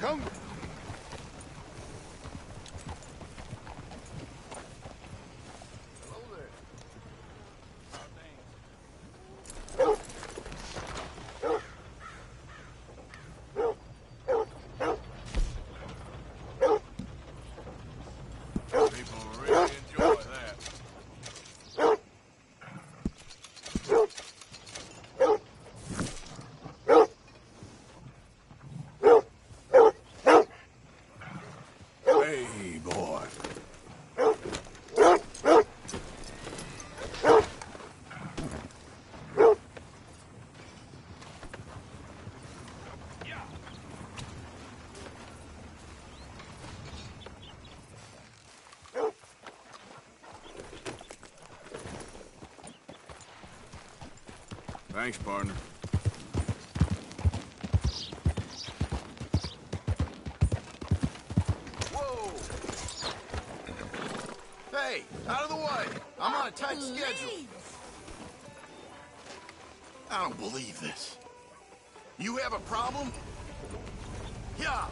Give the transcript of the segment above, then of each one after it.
Come. Thanks, partner. Whoa! Hey, out of the way! I'm on a tight schedule. I don't believe this. You have a problem? Yeah!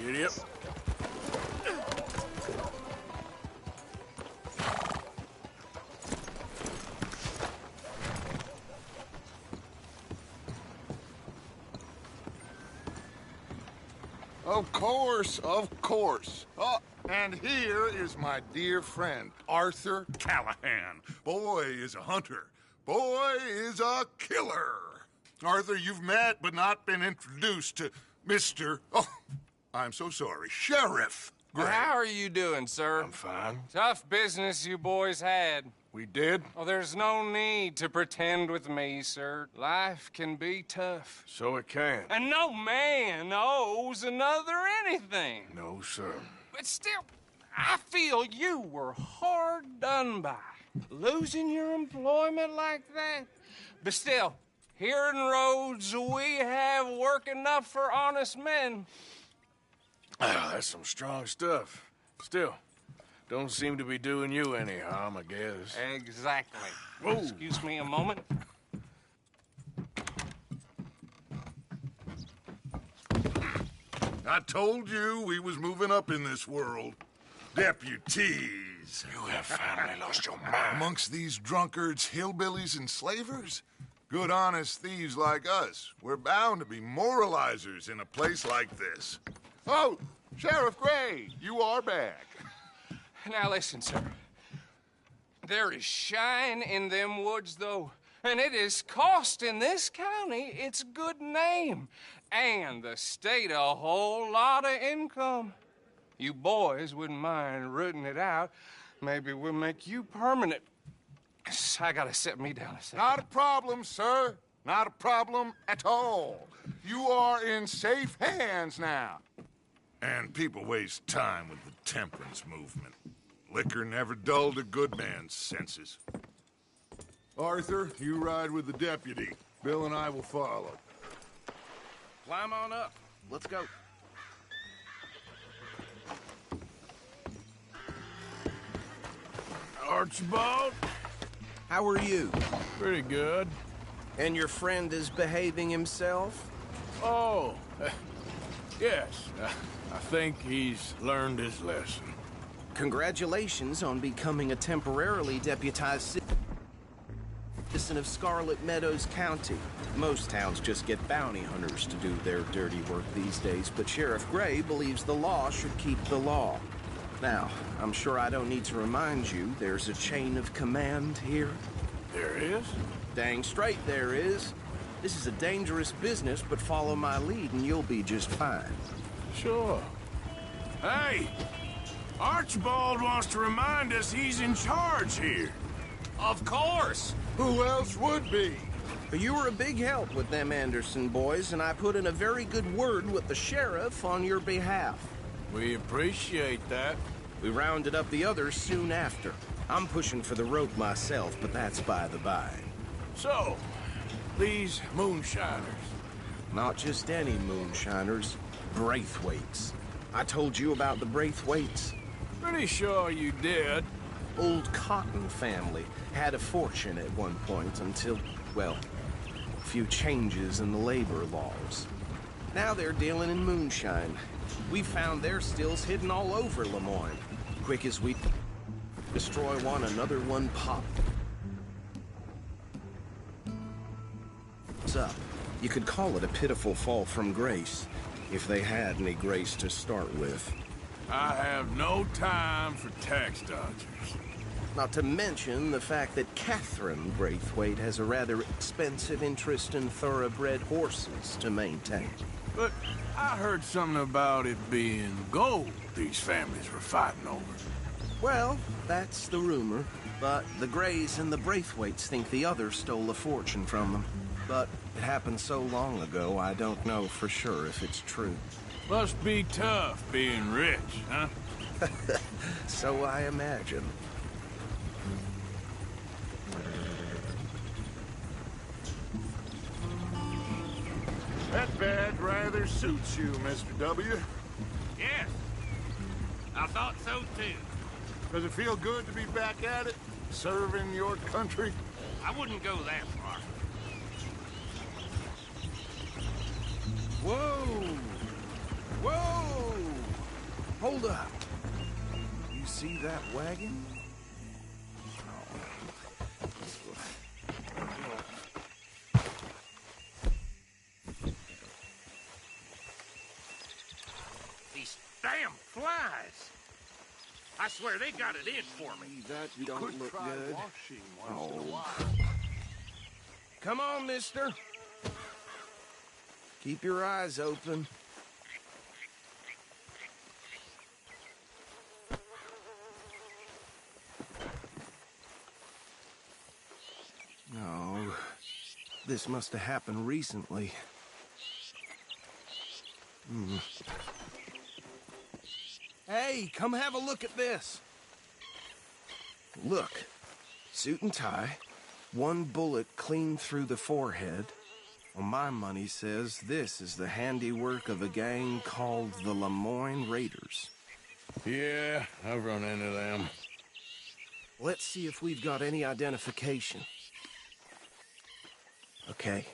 Idiot. Of course, of course. Oh, and here is my dear friend, Arthur Callahan. Boy is a hunter. Boy is a killer. Arthur, you've met but not been introduced to Mr. Oh, I'm so sorry, Sheriff Gray. How are you doing, sir? I'm fine. Tough business you boys had. We did? Oh, there's no need to pretend with me, sir. Life can be tough. So it can. And no man owes another anything. No, sir. But still, I feel you were hard done by. Losing your employment like that. But still, here in Rhodes, we have work enough for honest men. Ah, that's some strong stuff. Still, don't seem to be doing you any harm, I guess. Exactly. Whoa. Excuse me a moment. I told you we was moving up in this world. Deputies. You have finally lost your mind. Amongst these drunkards, hillbillies, and slavers? Good, honest thieves like us. We're bound to be moralizers in a place like this. Oh, Sheriff Gray, you are back. Now listen, sir. There is shine in them woods, though, and it is costing this county its good name and the state a whole lot of income. You boys wouldn't mind rooting it out. Maybe we'll make you permanent. I gotta sit me down a second. Not a problem, sir. Not a problem at all. You are in safe hands now. And people waste time with the temperance movement. Liquor never dulled a good man's senses. Arthur, you ride with the deputy. Bill and I will follow. Climb on up. Let's go. Archibald? How are you? Pretty good. And your friend is behaving himself? Oh, yes. I think he's learned his lesson. Congratulations on becoming a temporarily deputized citizen of Scarlet Meadows County. Most towns just get bounty hunters to do their dirty work these days, but Sheriff Gray believes the law should keep the law. Now, I'm sure I don't need to remind you, there's a chain of command here. There is? Dang straight there is. This is a dangerous business, but follow my lead and you'll be just fine. Sure. Hey! Archibald wants to remind us he's in charge here. Of course. Who else would be? You were a big help with them Anderson boys, and I put in a very good word with the sheriff on your behalf. We appreciate that. We rounded up the others soon after. I'm pushing for the rope myself, but that's by the by. So, these moonshiners, Not just any moonshiners, Braithwaites. I told you about the Braithwaites. Pretty sure you did. Old Cotton family had a fortune at one point until, well, a few changes in the labor laws. Now they're dealing in moonshine. We found their stills hidden all over Lemoyne. Quick as we destroy one, another one pop. What's up? You could call it a pitiful fall from grace, if they had any grace to start with. I have no time for tax dodgers. Not to mention the fact that Catherine Braithwaite has a rather expensive interest in thoroughbred horses to maintain. But I heard something about it being gold these families were fighting over. Well, that's the rumor. But the Greys and the Braithwaites think the others stole a fortune from them. But it happened so long ago, I don't know for sure if it's true. Must be tough being rich, huh? So I imagine. That badge rather suits you, Mr. W. Yes, I thought so too. Does it feel good to be back at it, serving your country? I wouldn't go that far. Whoa! Whoa! Hold up. You see that wagon? These damn flies. I swear they got it in for me. That don't look good. Washing once in a Oh. while. Come on, mister. Keep your eyes open. No. This must have happened recently. Hey, come have a look at this. Look. Suit and tie. One bullet clean through the forehead. Well, my money says this is the handiwork of a gang called the Lemoyne Raiders. Yeah, I've run into them. Let's see if we've got any identification. Okay.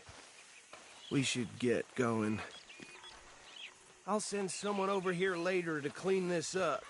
We should get going. I'll send someone over here later to clean this up.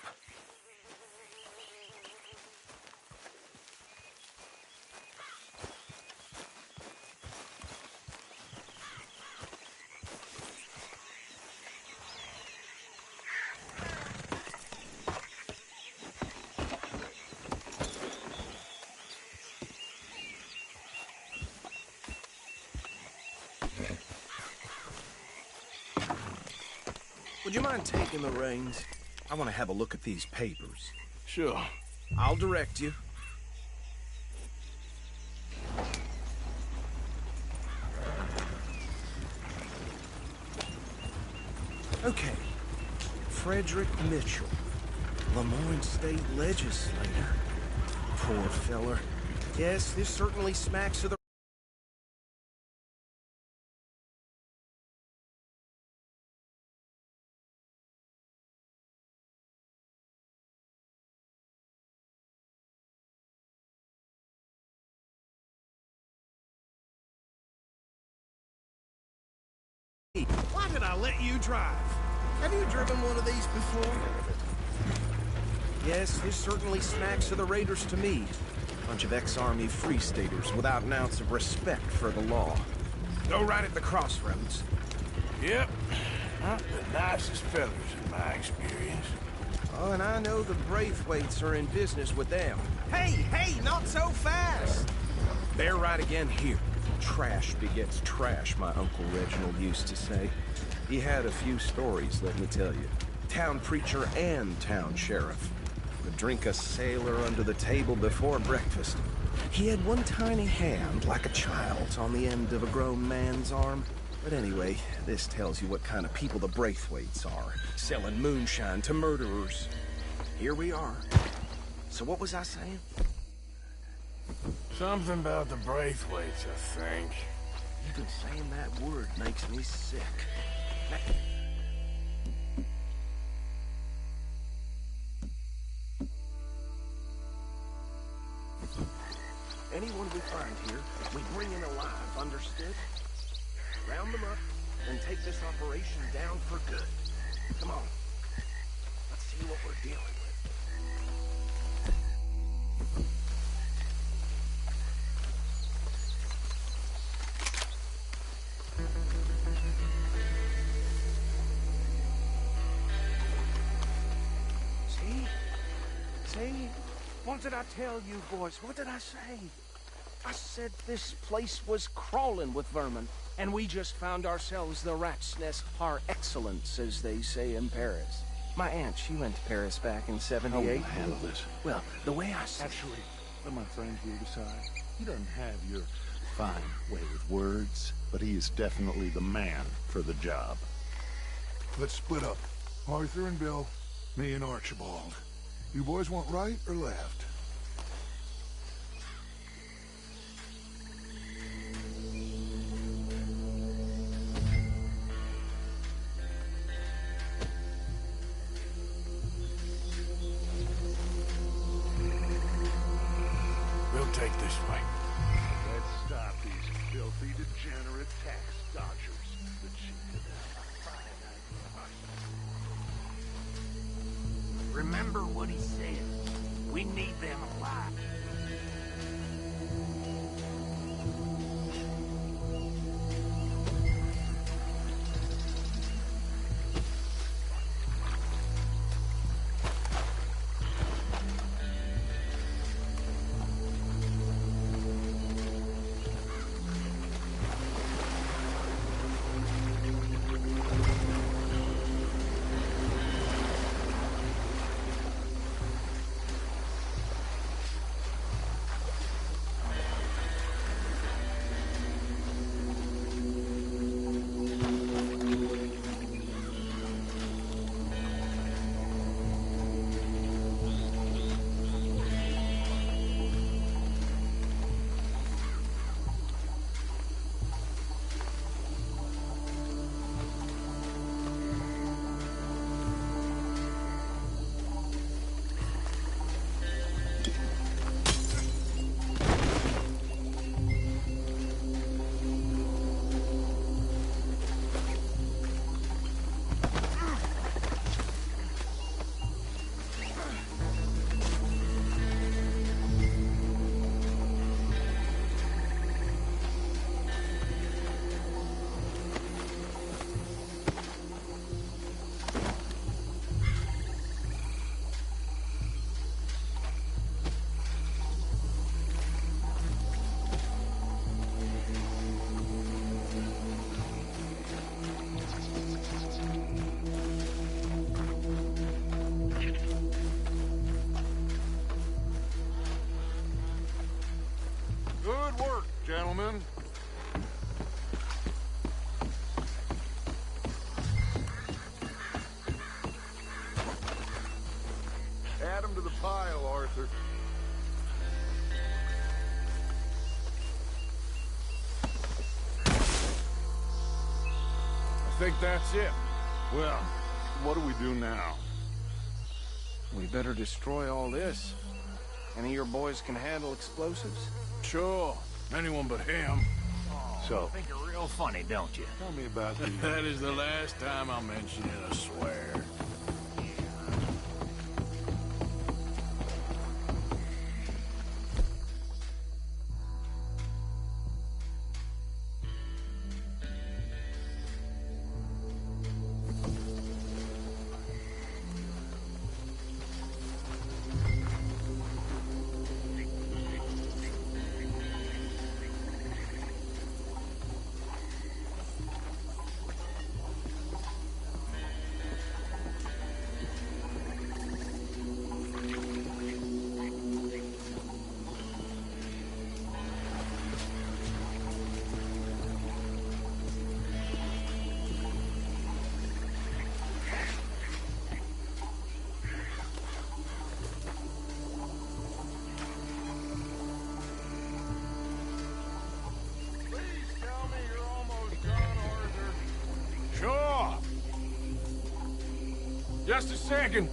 Would you mind taking the reins? I want to have a look at these papers. Sure. I'll direct you. Okay. Frederick Mitchell, Lemoyne State Legislator. Poor feller. Yes, this certainly smacks of the... Why did I let you drive? Have you driven one of these before? Yes, this certainly smacks of the Raiders to me. Bunch of ex-Army Free Staters without an ounce of respect for the law. Go right at the crossroads. Yep. Not the nicest fellas in my experience. Oh, and I know the Braithwaites are in business with them. Hey, not so fast! They're right again here. Trash begets trash, my Uncle Reginald used to say. He had a few stories, let me tell you. Town preacher and town sheriff. Would drink a sailor under the table before breakfast. He had one tiny hand, like a child's, on the end of a grown man's arm. But anyway, this tells you what kind of people the Braithwaites are. Selling moonshine to murderers. Here we are. So what was I saying? Something about the Braithwaites, I think. Even saying that word makes me sick. Anyone we find here, we bring in alive, understood? Round them up and take this operation down for good. Come on. Let's see what we're dealing with. See? What did I tell you, boys? What did I say? I said this place was crawling with vermin, and we just found ourselves the rat's nest par excellence, as they say in Paris. My aunt, she went to Paris back in '78. How will you handle this? Well, the way I see Actually, let my friend here decide. He doesn't have your fine way with words, but he is definitely the man for the job. Let's split up. Arthur and Bill, me and Archibald. You boys want right or left? We'll take this way. Let's stop these filthy, degenerate tax dodgers. The chief of Remember what he said. We need them alive. Good work, gentlemen. Add 'em to the pile, Arthur. I think that's it. Well, what do we do now? we better destroy all this. Any of your boys can handle explosives? Sure. Anyone but him. So, Think you're real funny, don't you? tell me about the... That is the last time I mention it, I swear. Just a second.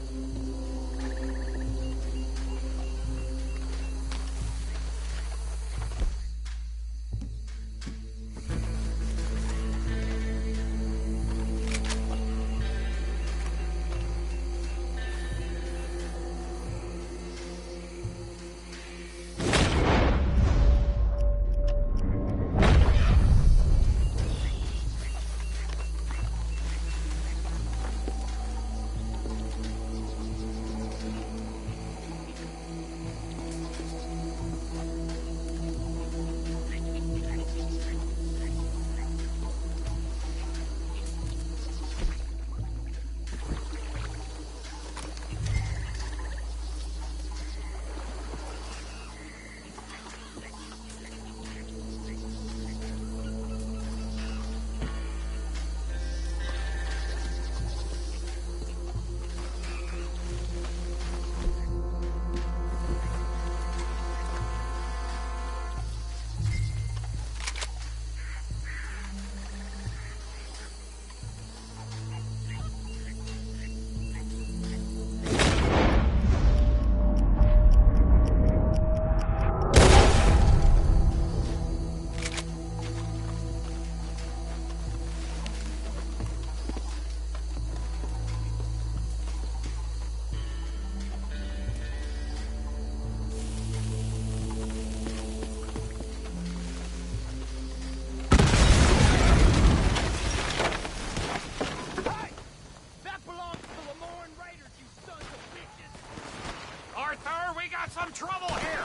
Some trouble here!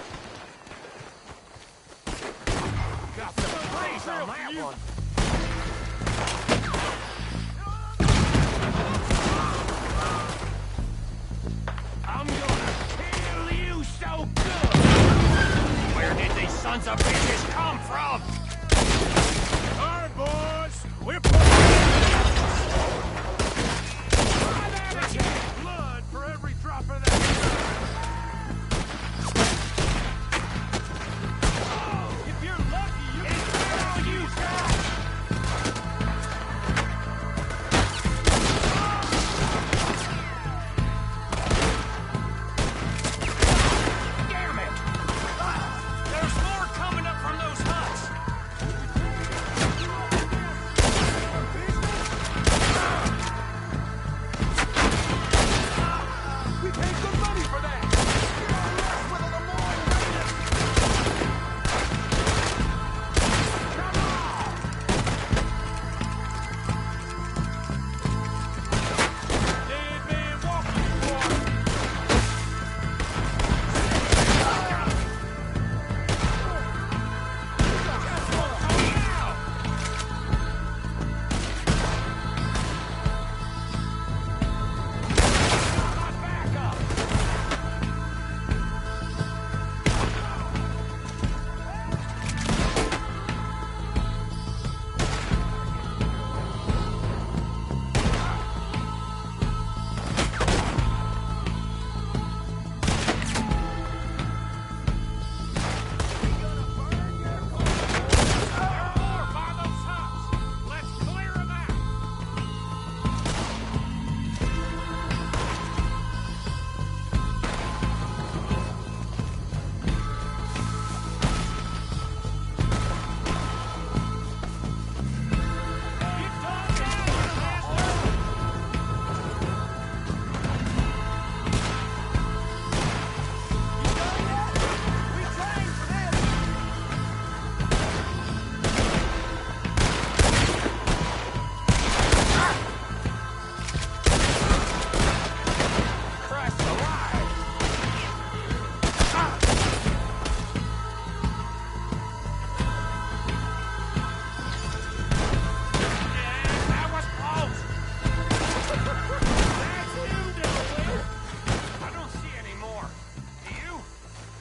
Got some praise on that one. I'm gonna kill you so good! Where did these sons of bitches come from? All right, boys. We're blood for every drop of that.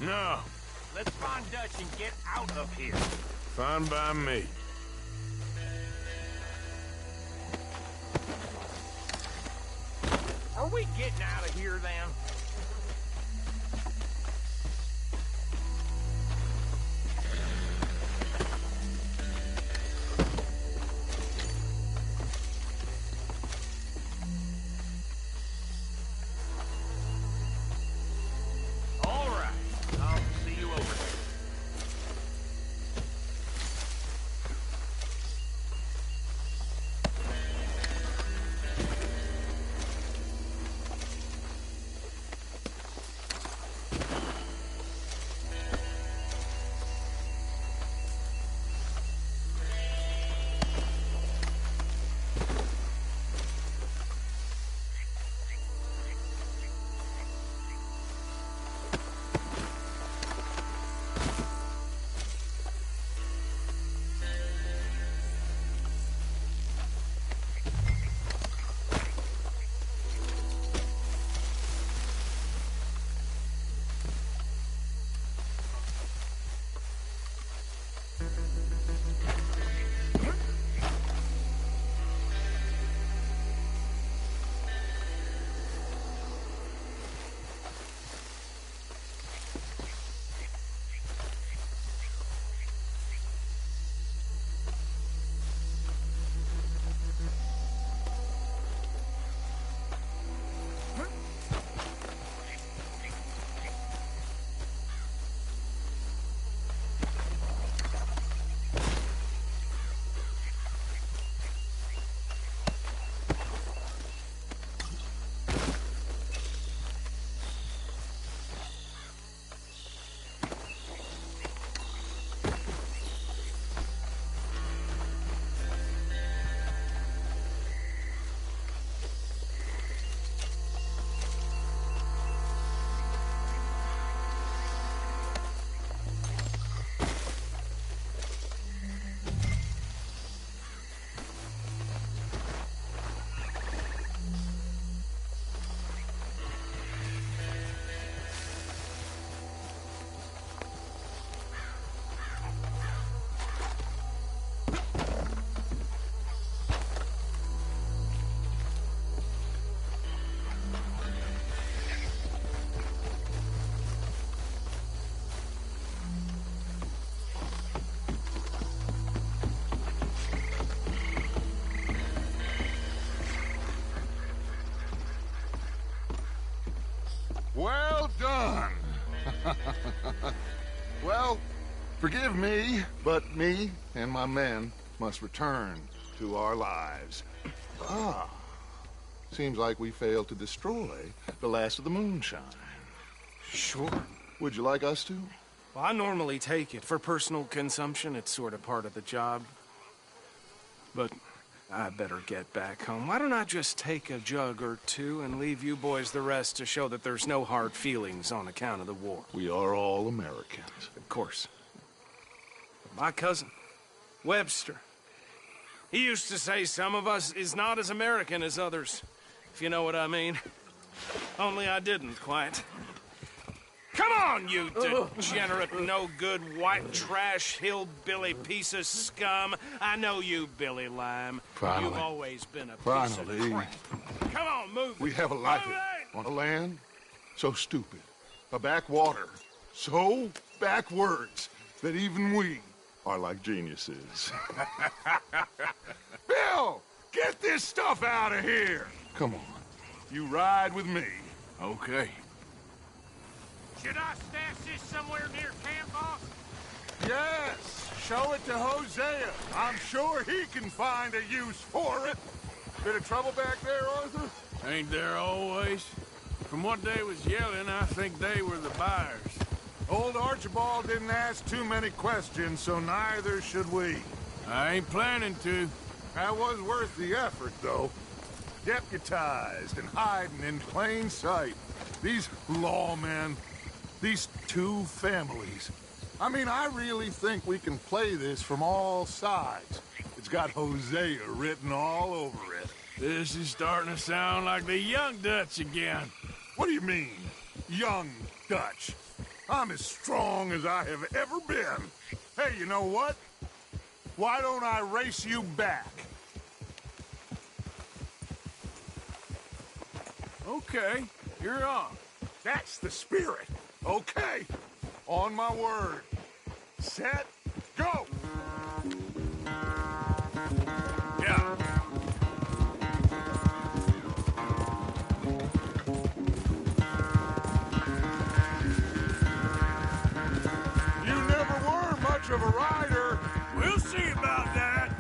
No. Let's find Dutch and get out of here. Fine by me. Are we getting out of here, then? Well done. Well, forgive me, but me and my men must return to our lives. Ah, seems like we failed to destroy the last of the moonshine. Sure. Would you like us to? Well, I normally take it. For personal consumption, it's sort of part of the job. But I better get back home. Why don't I just take a jug or two and leave you boys the rest to show that there's no hard feelings on account of the war? We are all Americans. Of course. My cousin, Webster, he used to say some of us is not as American as others, if you know what I mean. Only I didn't quite. Come on, you degenerate, no-good, white trash, hillbilly piece of scum. I know you, Billy Lime. Finally. You've always been a piece of crap. Come on, move We it. have a life Move it. on a land so stupid, a backwater so backwards that even we are like geniuses. Bill, get this stuff out of here. Come on, you ride with me. Okay. Should I stash this somewhere near camp, boss? Yes, show it to Hosea. I'm sure he can find a use for it. Bit of trouble back there, Arthur? Ain't there always? From what they was yelling, I think they were the buyers. Old Archibald didn't ask too many questions, so neither should we. I ain't planning to. That was worth the effort, though. Deputized and hiding in plain sight. These lawmen, these two families. I mean, I really think we can play this from all sides. It's got Hosea written all over it. This is starting to sound like the Young Dutch again. What do you mean, young Dutch? I'm as strong as I have ever been. Hey, you know what? Why don't I race you back? Okay, you're on. That's the spirit. Okay. On my word. Set, go! Yeah. You never were much of a rider. We'll see about that.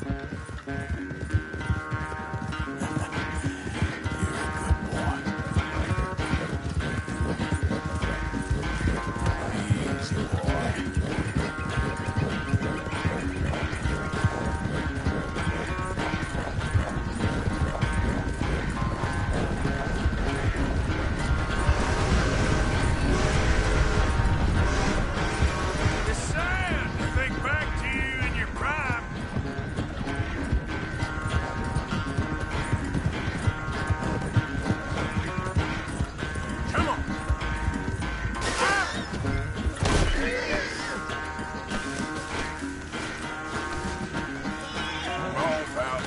It's sad to think back to you in your prime. Come on. Come on, pal.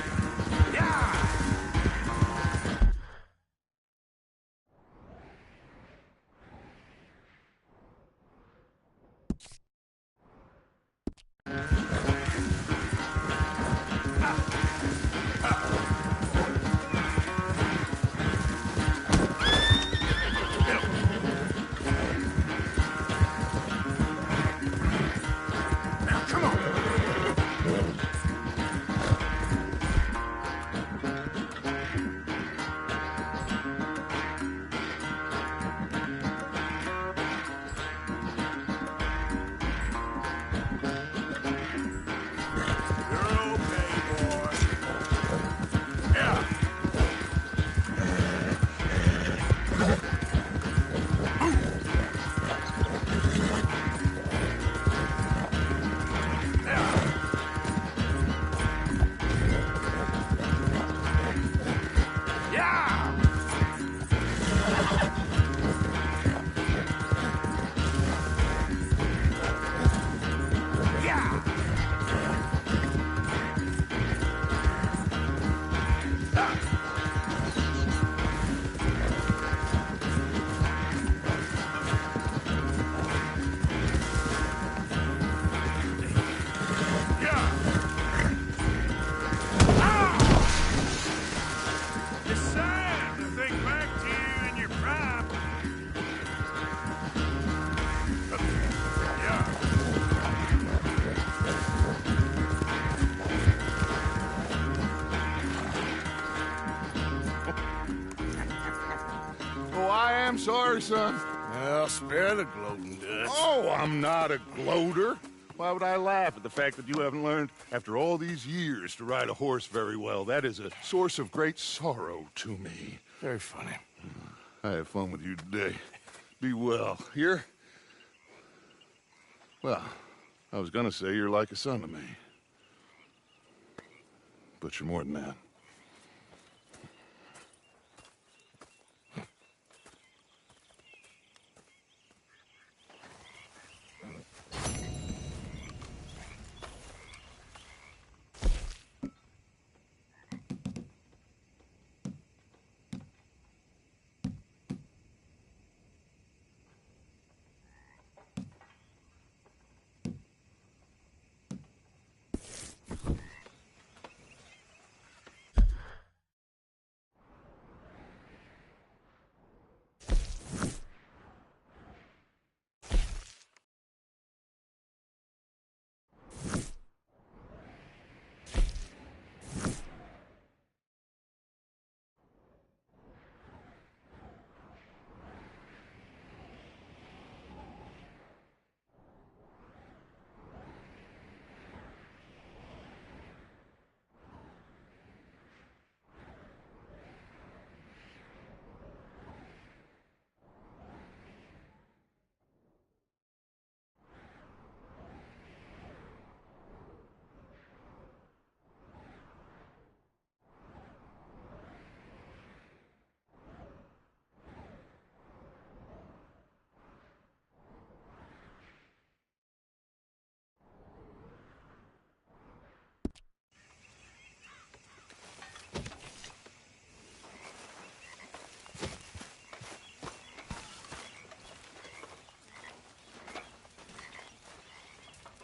Yeah! Now, come on. You're okay, boy. Yeah. Yeah! Yeah! I'm sorry, son. Well, spare the gloating, Dutch. Oh, I'm not a gloater. Why would I laugh at the fact that you haven't learned, after all these years, to ride a horse very well? That is a source of great sorrow to me. Very funny. I had fun with you today. Be well. Here? Well, I was gonna say you're like a son to me. But you're more than that.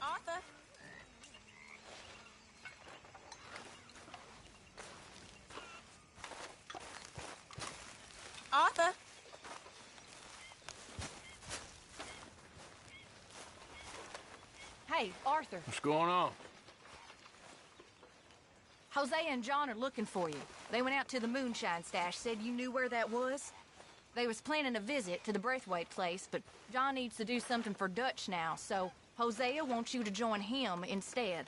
Arthur? Arthur? Hey, Arthur. What's going on? Hosea and John are looking for you. They went out to the moonshine stash, said you knew where that was. They was planning a visit to the Braithwaite place, but John needs to do something for Dutch now, so Hosea wants you to join him instead.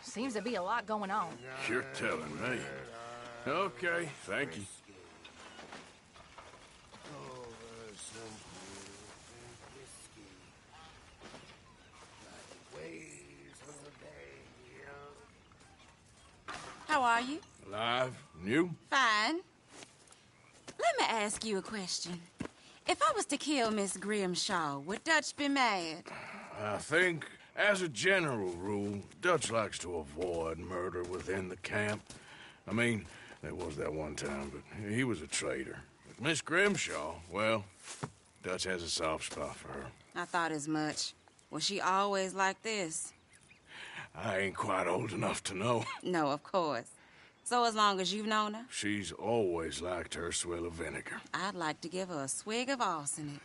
Seems to be a lot going on. You're telling me. Okay, thank you. How are you? Alive? And you? Fine. Let me ask you a question. If I was to kill Miss Grimshaw, would Dutch be mad? I think, as a general rule, Dutch likes to avoid murder within the camp. I mean, there was that one time, but he was a traitor. But Miss Grimshaw, well, Dutch has a soft spot for her. I thought as much. Was she always like this? I ain't quite old enough to know. No, of course. So as long as you've known her? She's always liked her swill of vinegar. I'd like to give her a swig of arsenic.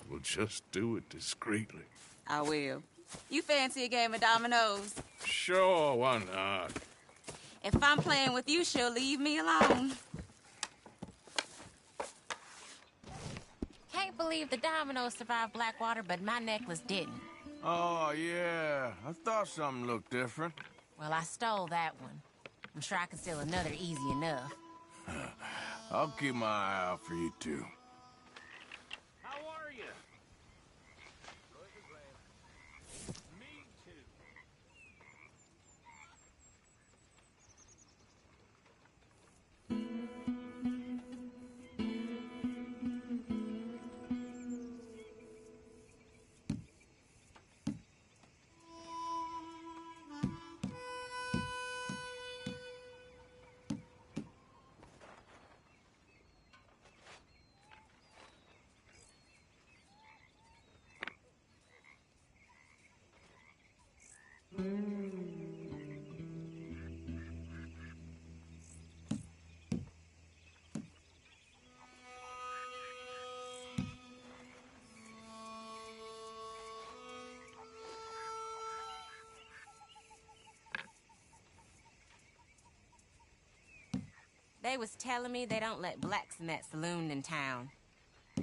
We'll just do it discreetly. I will. You fancy a game of dominoes? Sure, why not? If I'm playing with you, she'll leave me alone. Can't believe the dominoes survived Blackwater, but my necklace didn't. Oh, yeah. I thought something looked different. Well, I stole that one. I'm sure I can steal another easy enough. I'll keep my eye out for you, too. How are you? Me too. They was telling me they don't let blacks in that saloon in town.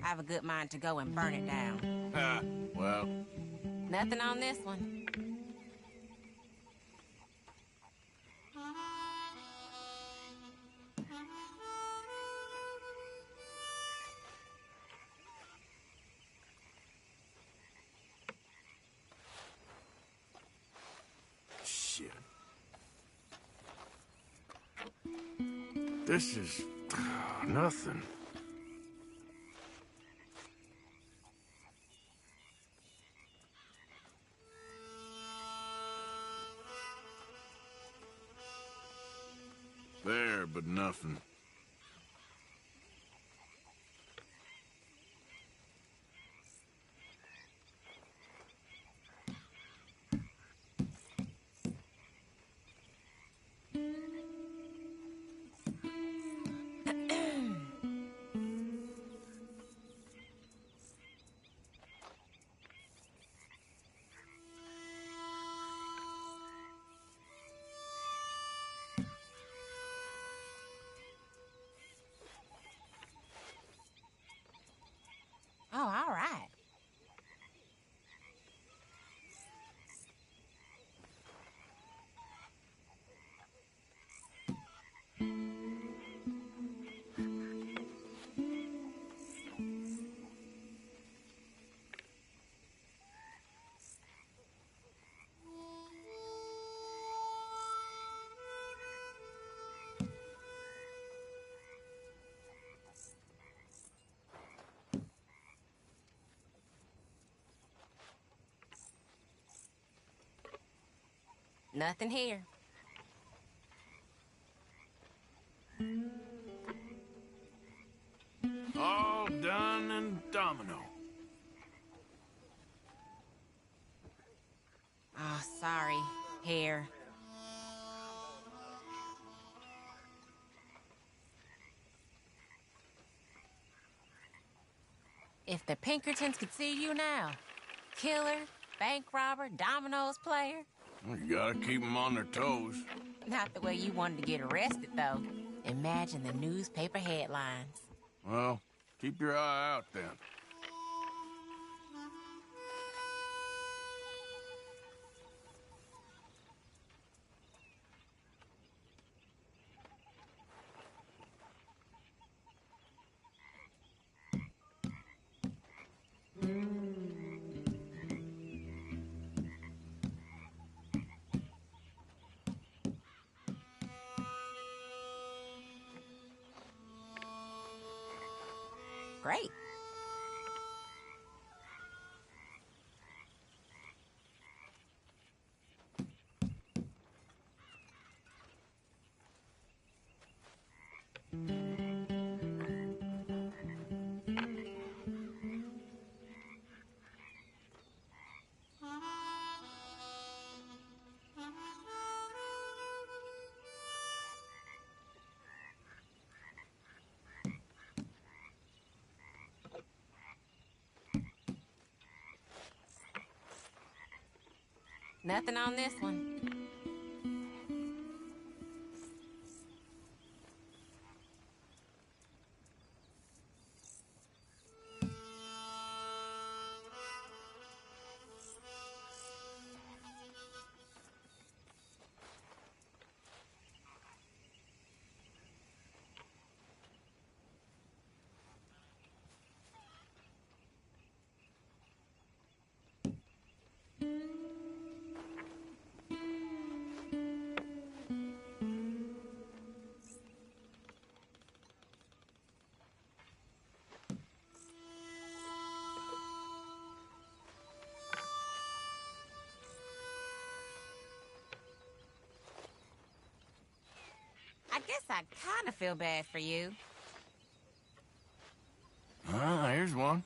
I have a good mind to go and burn it down. Ha, well, Nothing on this one. shit. This is nothing. There, but nothing. Oh, all right. Nothing here. All done and domino. Oh, sorry. Here. If the Pinkertons could see you now. Killer, bank robber, dominoes player. Well, you gotta keep them on their toes. Not the way you wanted to get arrested, though. Imagine the newspaper headlines. Well, keep your eye out then. Great. Nothing on this one. I guess I kind of feel bad for you. Ah, here's one.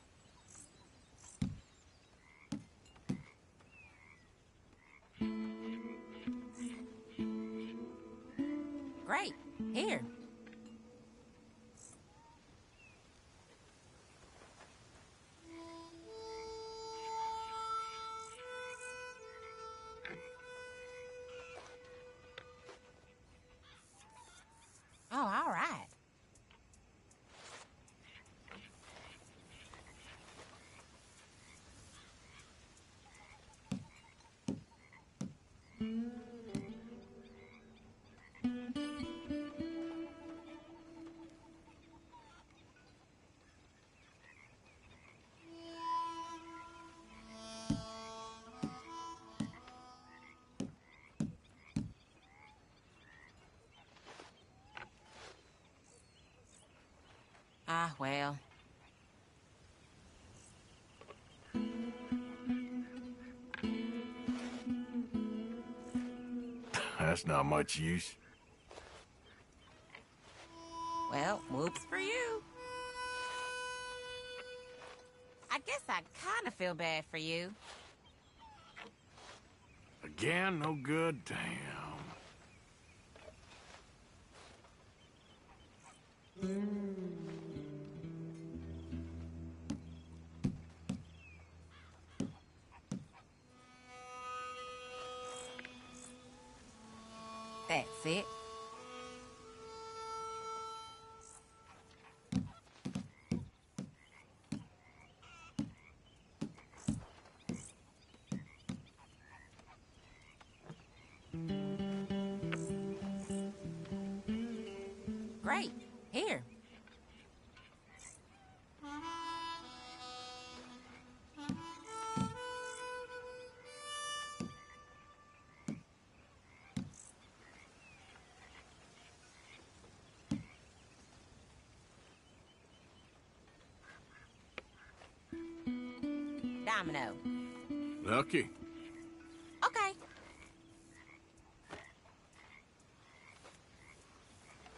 Great. Here. Oh, all right. Ah, well. That's not much use. Well, whoops for you. I guess I kind of feel bad for you. Again, no good? Damn. That's it. Great. Here. Domino. Lucky. Okay.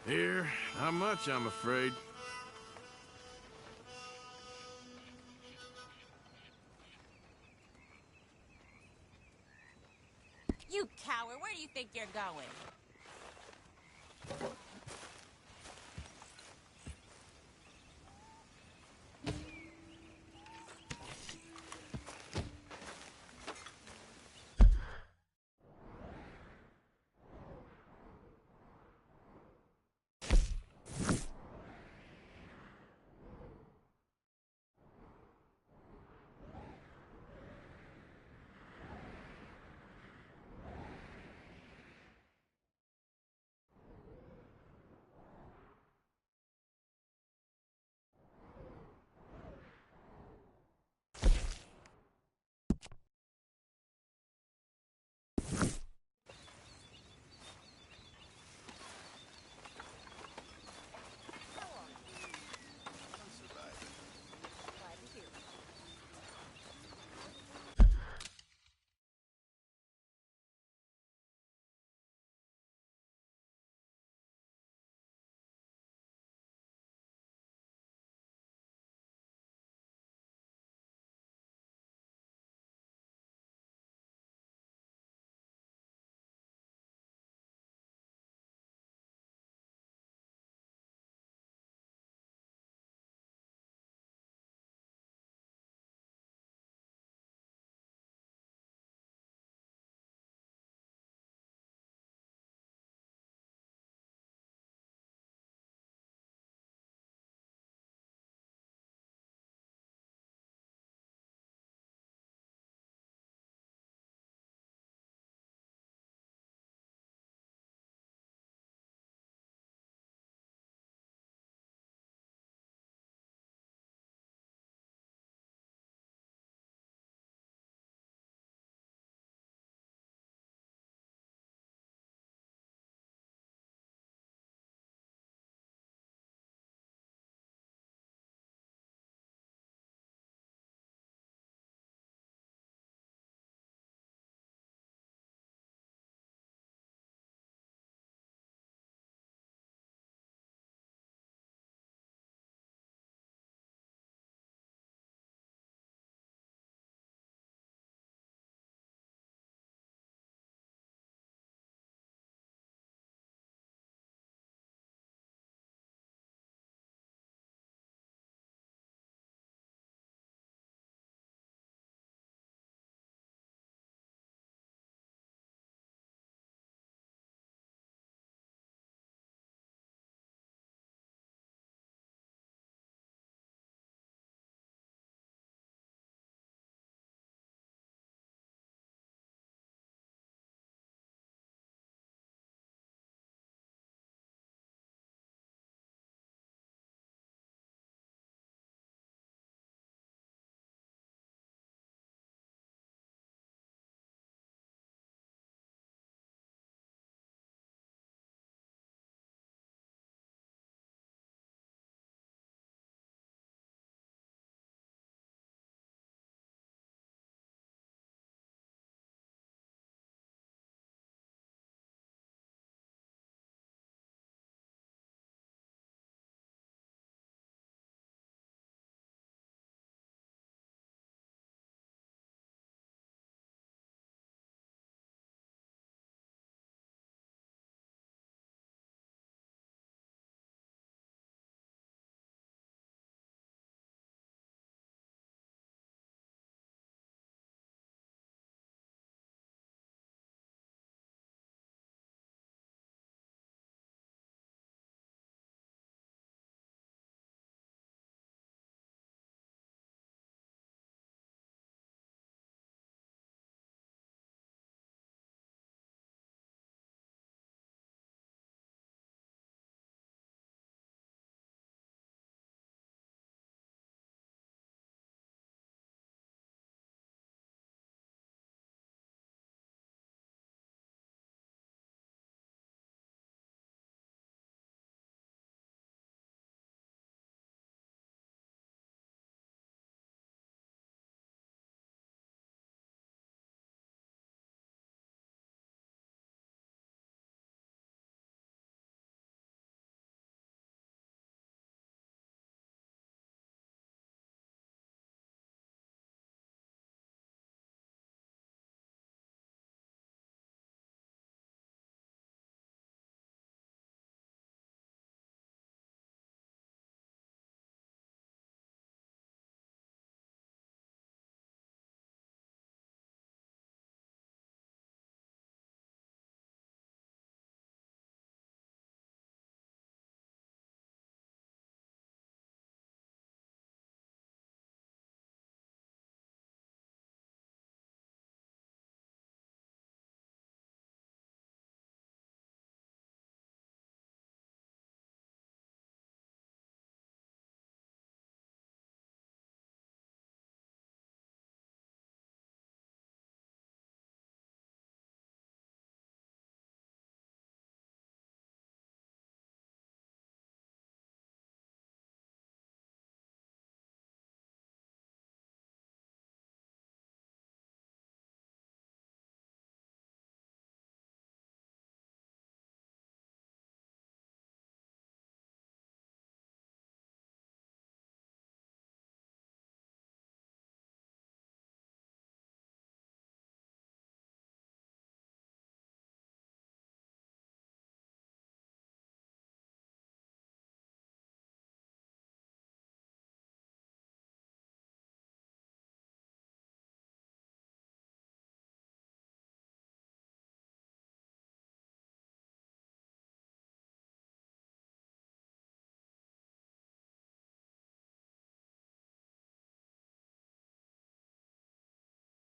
Here, not much, I'm afraid. You coward, where do you think you're going?